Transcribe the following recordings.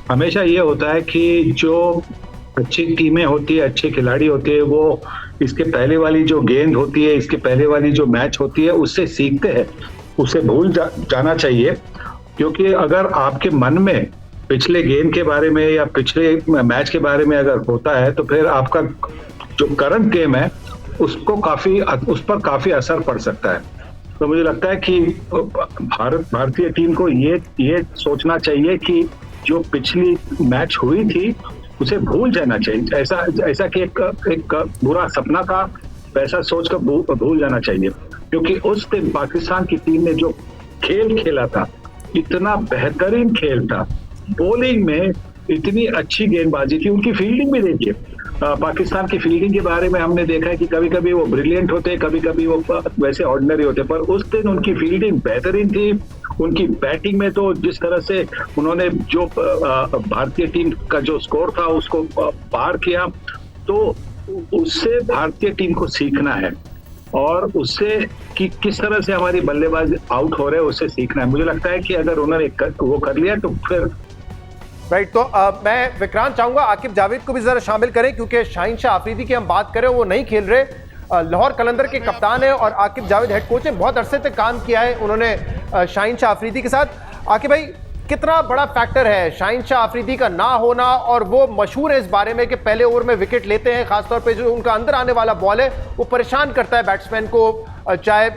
हमेशा ये होता है कि जो अच्छी टीमें होती है, अच्छे खिलाड़ी होते हैं, वो इसके पहले वाली जो गेंद होती है, इसके पहले वाली जो मैच होती है, उससे सीखते हैं। उसे जाना चाहिए। क्योंकि अगर आपके मन में पिछले गेम के बारे में या पिछले मैच के बारे में अगर होता है, तो फिर आपका जो करंट गेम है उस पर काफी असर पड़ सकता है। तो मुझे लगता है कि भारतीय टीम को ये सोचना चाहिए कि जो पिछली मैच हुई थी उसे भूल जाना चाहिए। ऐसा कि एक बुरा सपना था, वैसा सोच कर भूल जाना चाहिए। क्योंकि उस दिन पाकिस्तान की टीम ने जो खेल खेला था, इतना बेहतरीन खेल था। बॉलिंग में इतनी अच्छी गेंदबाजी थी, उनकी फील्डिंग भी देखिए। पाकिस्तान की फील्डिंग के बारे में हमने देखा है कि कभी कभी वो ब्रिलियंट होते, कभी कभी वो वैसे ऑर्डिनरी होते, पर उस दिन उनकी फील्डिंग बेहतरीन थी। उनकी बैटिंग में तो जिस तरह से उन्होंने जो भारतीय टीम का जो स्कोर था उसको पार किया, तो उससे भारतीय टीम को सीखना है। और उससे कि किस तरह से हमारी बल्लेबाज आउट हो रहे हैं, उससे सीखना है। मुझे लगता है कि अगर उन्होंने वो कर लिया तो फिर राइट। तो मैं विक्रांत चाहूंगा आकिब जावेद को भी जरा शामिल करें, क्योंकि शाहीन शाह अफरीदी की हम बात करें, वो नहीं खेल रहे। लाहौर कलंदर के कप्तान है और आकिब जावेद हेड कोच है, बहुत अरसे तक काम किया है उन्होंने शाहीन शाह अफरीदी के साथ। आकिब भाई, कितना बड़ा फैक्टर है शाहीन शाह अफरीदी का ना होना? और वो मशहूर है इस बारे में कि पहले ओवर में विकेट लेते हैं, खासतौर पे जो उनका अंदर आने वाला बॉल है वो परेशान करता है बैट्समैन को, चाहे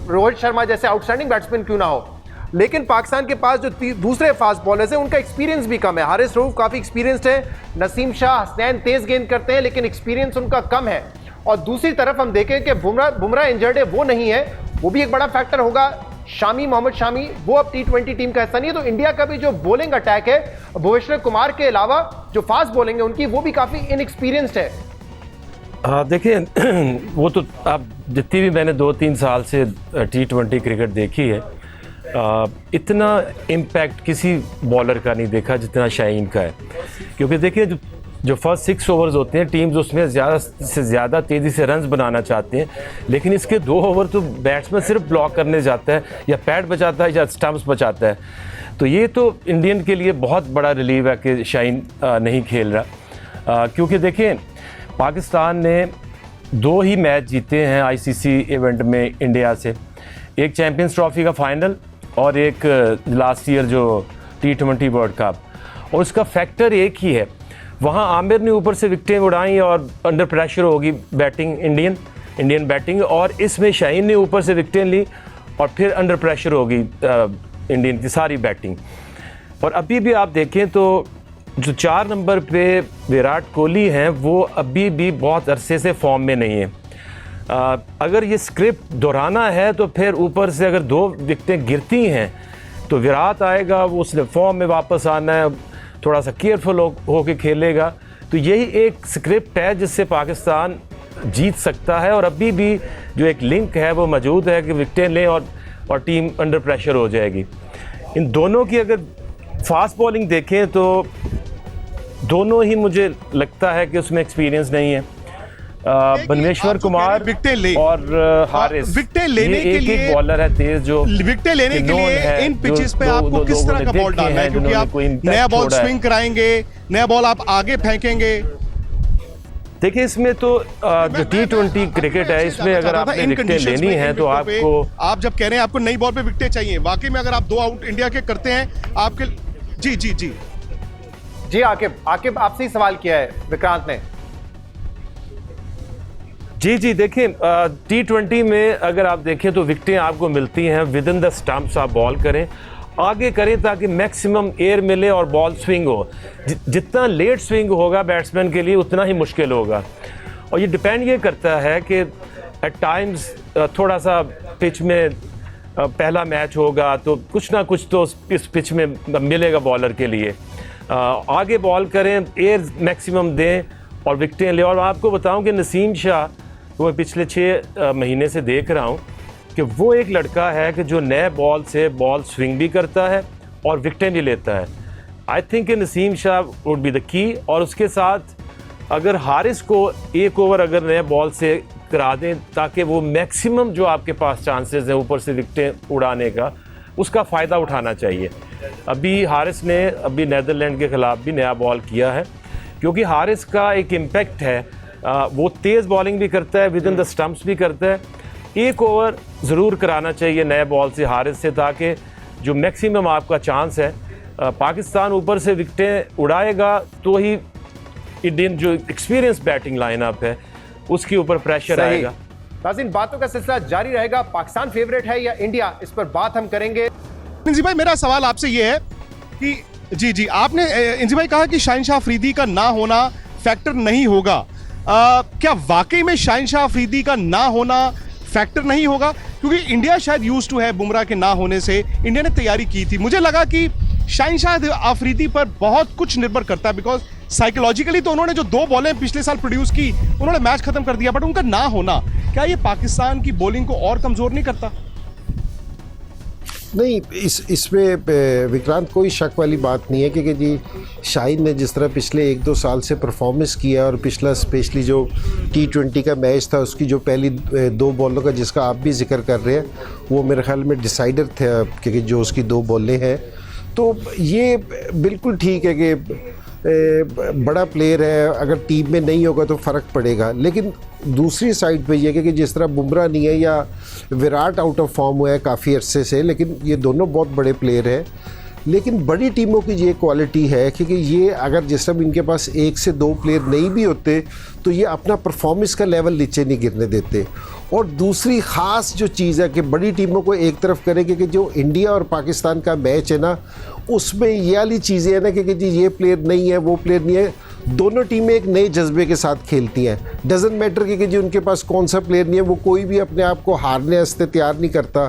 रोहित शर्मा जैसे आउटस्टैंडिंग बैट्समैन क्यों ना हो। लेकिन पाकिस्तान के पास जो दूसरे फास्ट बॉलर्स हैं उनका एक्सपीरियंस भी कम है। हारिस रऊफ काफ़ी एक्सपीरियंस्ड है, नसीम शाह, हसनैन तेज गेंद करते हैं, लेकिन एक्सपीरियंस उनका कम है। और दूसरी तरफ हम देखें कि बुमराह इंजर्ड है, वो नहीं है, वो भी एक बड़ा फैक्टर होगा। मोहम्मद शामी वो अब T20 टीम का हिस्सा नहीं है। तो इंडिया का भी जो बॉलिंग अटैक है, भुवनेश्वर कुमार के अलावा जो फास्ट बॉलिंग है उनकी, वो भी काफ़ी इनएक्सपीरियंस्ड है। देखिए वो तो आप जितनी भी मैंने 2-3 साल से T20 क्रिकेट देखी है, इतना इम्पैक्ट किसी बॉलर का नहीं देखा जितना शाहीन का है। क्योंकि देखिए जो फर्स्ट 6 ओवर्स होते हैं, टीम्स उसमें ज़्यादा से ज़्यादा तेज़ी से रन्स बनाना चाहते हैं, लेकिन इसके 2 ओवर तो बैट्समैन सिर्फ ब्लॉक करने जाता है, या पैड बचाता है या स्टम्प्स बचाता है। तो ये तो इंडियन के लिए बहुत बड़ा रिलीव है कि शाहीन नहीं खेल रहा। क्योंकि देखें, पाकिस्तान ने 2 ही मैच जीते हैं ICC इवेंट में इंडिया से, एक चैम्पियंस ट्रॉफी का फाइनल और एक लास्ट ईयर जो T20 वर्ल्ड कप। और उसका फैक्टर एक ही है, वहाँ आमिर ने ऊपर से विकेटें उड़ाई और अंडर प्रेशर होगी बैटिंग इंडियन बैटिंग, और इसमें शाहीन ने ऊपर से विकेटें ली और फिर अंडर प्रेशर होगी इंडियन की सारी बैटिंग। और अभी भी आप देखें तो जो 4 नंबर पे विराट कोहली हैं, वो अभी भी बहुत अरसे से फॉर्म में नहीं है। अगर ये स्क्रिप्ट दोहराना है तो फिर ऊपर से अगर 2 विकेटें गिरती हैं तो विराट आएगा, वो उसने फॉर्म में वापस आना है, थोड़ा सा केयरफुल हो के खेलेगा। तो यही एक स्क्रिप्ट है जिससे पाकिस्तान जीत सकता है। और अभी भी जो एक लिंक है वो मौजूद है कि विकेटें लें और टीम अंडर प्रेशर हो जाएगी। इन दोनों की अगर फास्ट बॉलिंग देखें तो दोनों ही मुझे लगता है कि उसमें एक्सपीरियंस नहीं है। भुवनेश्वर कुमार और हारिस, विकेटें लेने के लिए एक बॉलर है तेज, जो विकेटें लेने के लिए इन पिचेस पे आपको किस तरह का बॉल डालना है? क्योंकि आप नया बॉल स्विंग कराएंगे, नया बॉल आप आगे फेंकेंगे। देखिए, इसमें तो जो T20 क्रिकेट है, इसमें अगर आपने विकेटें लेनी है तो आपको, आप जब कह रहे हैं आपको नई बॉल पे विकेटें चाहिए, वाकई में अगर आप 2 आउट इंडिया के करते हैं आपके। जी जी जी जी आकिब आपसे ही सवाल किया है विक्रांत ने। जी देखिए, T20 में अगर आप देखें तो विकेटें आपको मिलती हैं विद इन द स्टंप्स। आप बॉल करें, आगे करें ताकि मैक्सिमम एयर मिले और बॉल स्विंग हो। जितना लेट स्विंग होगा बैट्समैन के लिए उतना ही मुश्किल होगा। और ये डिपेंड ये करता है कि एट टाइम्स थोड़ा सा पिच में पहला मैच होगा तो कुछ ना कुछ तो इस पिच में मिलेगा बॉलर के लिए। आगे बॉल करें, एयर मैक्सिमम दें और विकेटें लें। और आपको बताऊं कि नसीम शाह, वो मैं पिछले 6 महीने से देख रहा हूं कि वो एक लड़का है कि जो नए बॉल से बॉल स्विंग भी करता है और विकेटें भी लेता है। I think Naseem Shah would be the key. और उसके साथ अगर हारिस को 1 ओवर अगर नए बॉल से करा दें ताकि वो मैक्सिमम जो आपके पास चांसेस हैं ऊपर से विकेटें उड़ाने का, उसका फ़ायदा उठाना चाहिए। अभी हारिस ने अभी नीदरलैंड के ख़िलाफ़ भी नया बॉल किया है, क्योंकि हारिस का एक इम्पैक्ट है, वो तेज़ बॉलिंग भी करता है, विद इन द स्टम्प्स भी करता है। एक ओवर ज़रूर कराना चाहिए नए बॉल से हारिस से, ताकि जो मैक्सिमम आपका चांस है पाकिस्तान ऊपर से विकेटें उड़ाएगा तो ही इंडियन जो एक्सपीरियंस बैटिंग लाइनअप है उसके ऊपर प्रेशर आएगा। नाज़रीन, बातों का सिलसिला जारी रहेगा। पाकिस्तान फेवरेट है या इंडिया, इस पर बात हम करेंगे। इंजी भाई, मेरा सवाल आपसे ये है कि जी आपने इंजी भाई कहा कि शाहीन शाह अफरीदी का ना होना फैक्टर नहीं होगा। क्या वाकई में शाहीन शाह अफरीदी का ना होना फैक्टर नहीं होगा? क्योंकि इंडिया शायद यूज्ड टू है बुमराह के ना होने से, इंडिया ने तैयारी की थी। मुझे लगा कि शाहीन शाह अफरीदी पर बहुत कुछ निर्भर करता है, बिकॉज साइकोलॉजिकली तो उन्होंने जो 2 बॉलें पिछले साल प्रोड्यूस की उन्होंने मैच खत्म कर दिया, बट उनका ना होना क्या ये पाकिस्तान की बॉलिंग को और कमजोर नहीं करता? नहीं, इसमें विक्रांत कोई शक वाली बात नहीं है, क्योंकि जी शाहीन ने जिस तरह पिछले 1-2 साल से परफॉर्मेंस किया, और पिछला स्पेशली जो T20 का मैच था उसकी जो पहली 2 बॉलों का जिसका आप भी जिक्र कर रहे हैं, वो मेरे ख्याल में डिसाइडर थे, क्योंकि जो उसकी 2 बॉलें हैं, तो ये बिल्कुल ठीक है कि बड़ा प्लेयर है, अगर टीम में नहीं होगा तो फ़र्क पड़ेगा। लेकिन दूसरी साइड पे ये कि जिस तरह बुमराह नहीं है या विराट आउट ऑफ फॉर्म हुआ है काफ़ी अरसे से, लेकिन ये दोनों बहुत बड़े प्लेयर हैं। लेकिन बड़ी टीमों की ये क्वालिटी है क्योंकि ये अगर जिस तरह इनके पास 1 से 2 प्लेयर नहीं भी होते तो ये अपना परफॉर्मेंस का लेवल नीचे नहीं गिरने देते। और दूसरी ख़ास जो चीज़ है कि बड़ी टीमों को एक तरफ करेंगे कि जो इंडिया और पाकिस्तान का मैच है ना, उसमें ये वाली चीज़ें हैं ना कि जी ये प्लेयर नहीं है, वो प्लेयर नहीं है, दोनों टीमें एक नए जज्बे के साथ खेलती हैं। डजेंट मैटर कि जी उनके पास कौन सा प्लेयर नहीं है, वो कोई भी अपने आप को हारने वास्ते तैयार नहीं करता,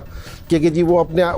क्योंकि जी वो अपने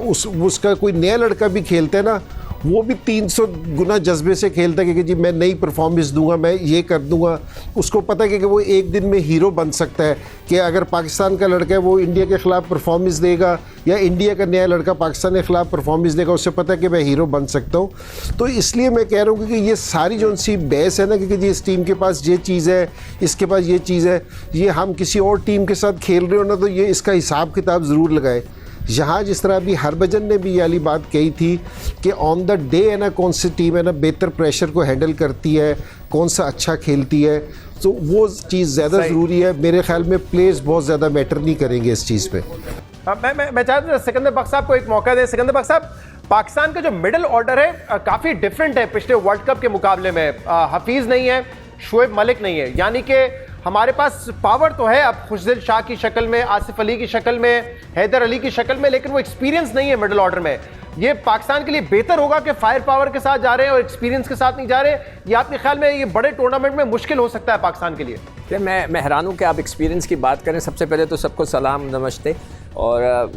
उसका कोई नया लड़का भी खेलता है ना, वो भी 300 गुना जज्बे से खेलता है कि जी मैं नई परफॉर्मेंस दूंगा, मैं ये कर दूंगा। उसको पता है कि वो एक दिन में हीरो बन सकता है, कि अगर पाकिस्तान का लड़का है वो इंडिया के ख़िलाफ़ परफॉर्मेंस देगा या इंडिया का नया लड़का पाकिस्तान के ख़िलाफ़ परफॉर्मेंस देगा, उससे पता है कि मैं हीरो बन सकता हूँ। तो इसलिए मैं कह रहा हूँ कि ये सारी जो सी बेस है ना, क्योंकि जी इस टीम के पास ये चीज़ है, इसके पास ये चीज़ है, ये हम किसी और टीम के साथ खेल रहे हो ना तो ये इसका हिसाब किताब ज़रूर लगाए। यहाँ जिस तरह अभी हरभजन ने भी ये वाली बात कही थी कि ऑन द डे है ना कौन सी टीम है ना बेहतर प्रेशर को हैंडल करती है, कौन सा अच्छा खेलती है, तो वो चीज़ ज़्यादा ज़रूरी है। मेरे ख्याल में प्लेयर्स बहुत ज़्यादा मैटर नहीं करेंगे इस चीज़ पे। मैं चाहता हूँ सिकंदर बख्श साहब को एक मौका दें। सिकंदर बख्श साहब, पाकिस्तान का जो मिडिल ऑर्डर है काफ़ी डिफरेंट है पिछले वर्ल्ड कप के मुकाबले में। हफीज़ नहीं है, शोएब मलिक नहीं है, यानी कि हमारे पास पावर तो है अब खुशदिल शाह की शक्ल में, आसिफ अली की शक्ल में, हैदर अली की शक्ल में, लेकिन वो एक्सपीरियंस नहीं है मिडिल ऑर्डर में। ये पाकिस्तान के लिए बेहतर होगा कि फायर पावर के साथ जा रहे हैं और एक्सपीरियंस के साथ नहीं जा रहे? ये आपके ख्याल में ये बड़े टूर्नामेंट में मुश्किल हो सकता है पाकिस्तान के लिए? मैं हैरान हूँ कि आप एक्सपीरियंस की बात करें। सबसे पहले तो सबको सलाम, नमस्ते। और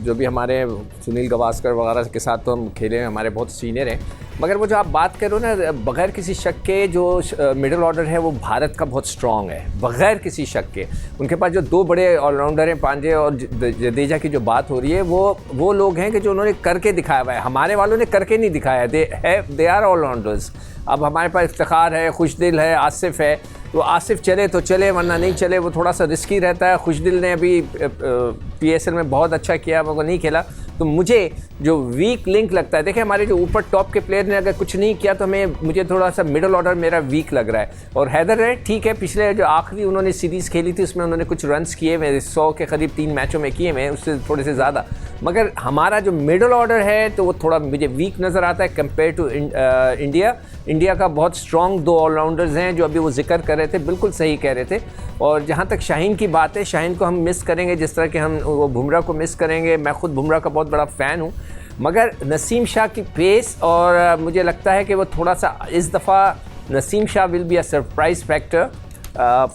जो भी हमारे सुनील गावस्कर वगैरह के साथ तो हम खेले हैं, हमारे बहुत सीनियर हैं, मगर वो जो आप बात करो ना, बग़ैर किसी शक के जो मिडिल ऑर्डर है वो भारत का बहुत स्ट्रॉन्ग है, बग़ैर किसी शक के। उनके पास जो 2 बड़े ऑलराउंडर हैं, पांडे और जडेजा की जो बात हो रही है, वो लोग हैं कि जो उन्होंने करके दिखाया हुआ है। हमारे वालों ने करके नहीं दिखाया, दे आर ऑलराउंडर्स। अब हमारे पास इफ्तिखार है, खुशदिल है, आसिफ है, तो आसिफ चले तो चले, वरना नहीं चले। वो थोड़ा सा रिस्की रहता है। खुशदिल ने अभी PSL में बहुत अच्छा किया, मगर नहीं खेला। तो मुझे जो वीक लिंक लगता है, देखिए हमारे जो ऊपर टॉप के प्लेयर ने अगर कुछ नहीं किया तो मुझे थोड़ा सा मिडिल ऑर्डर मेरा वीक लग रहा है। और हैदर है, ठीक है, पिछले जो आखिरी उन्होंने सीरीज़ खेली थी उसमें उन्होंने कुछ रन्स किए, मेरे 100 के करीब 3 मैचों में किए मैं, उससे थोड़े से ज़्यादा। मगर हमारा जो मिडिल ऑर्डर है तो वो थोड़ा मुझे वीक नज़र आता है कंपेयर टू इंडिया का बहुत स्ट्रॉन्ग 2 ऑलराउंडर्स हैं जो अभी वो जिक्र कर रहे थे, बिल्कुल सही कह रहे थे। और जहाँ तक शाहीन की बात है, शाहीन को हम मिस करेंगे जिस तरह के हम वो बुमराह को मिस करेंगे। मैं खुद बुमराह का बहुत बड़ा फ़ैन हूँ, मगर नसीम शाह की पेस और मुझे लगता है कि वो थोड़ा सा इस दफ़ा Naseem Shah will be a surprise factor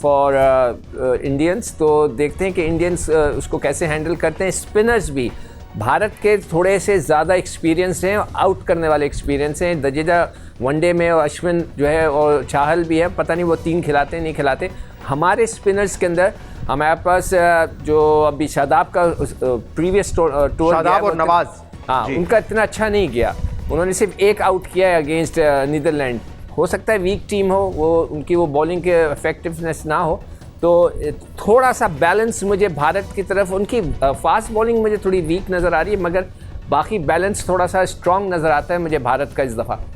for Indians. तो देखते हैं कि इंडियंस उसको कैसे हैंडल करते हैं। स्पिनर्स भी भारत के थोड़े से ज़्यादा एक्सपीरियंस हैं, आउट करने वाले एक्सपीरियंस हैं। जडेजा वनडे में और अश्विन जो है और चाहल भी है, पता नहीं वो 3 खिलाते नहीं खिलाते। हमारे स्पिनर्स के अंदर हमारे पास जो अभी शादाब का प्रीवियस टूर शादाब और नवाज, हाँ, उनका इतना अच्छा नहीं गया। उन्होंने सिर्फ 1 आउट किया है अगेंस्ट नीदरलैंड। हो सकता है वीक टीम हो, वो उनकी वो बॉलिंग के इफेक्टिवनेस ना हो, तो थोड़ा सा बैलेंस मुझे भारत की तरफ, उनकी फास्ट बॉलिंग मुझे थोड़ी वीक नज़र आ रही है। मगर बाकी बैलेंस थोड़ा सा स्ट्रॉन्ग नज़र आता है मुझे भारत का इस दफ़ा।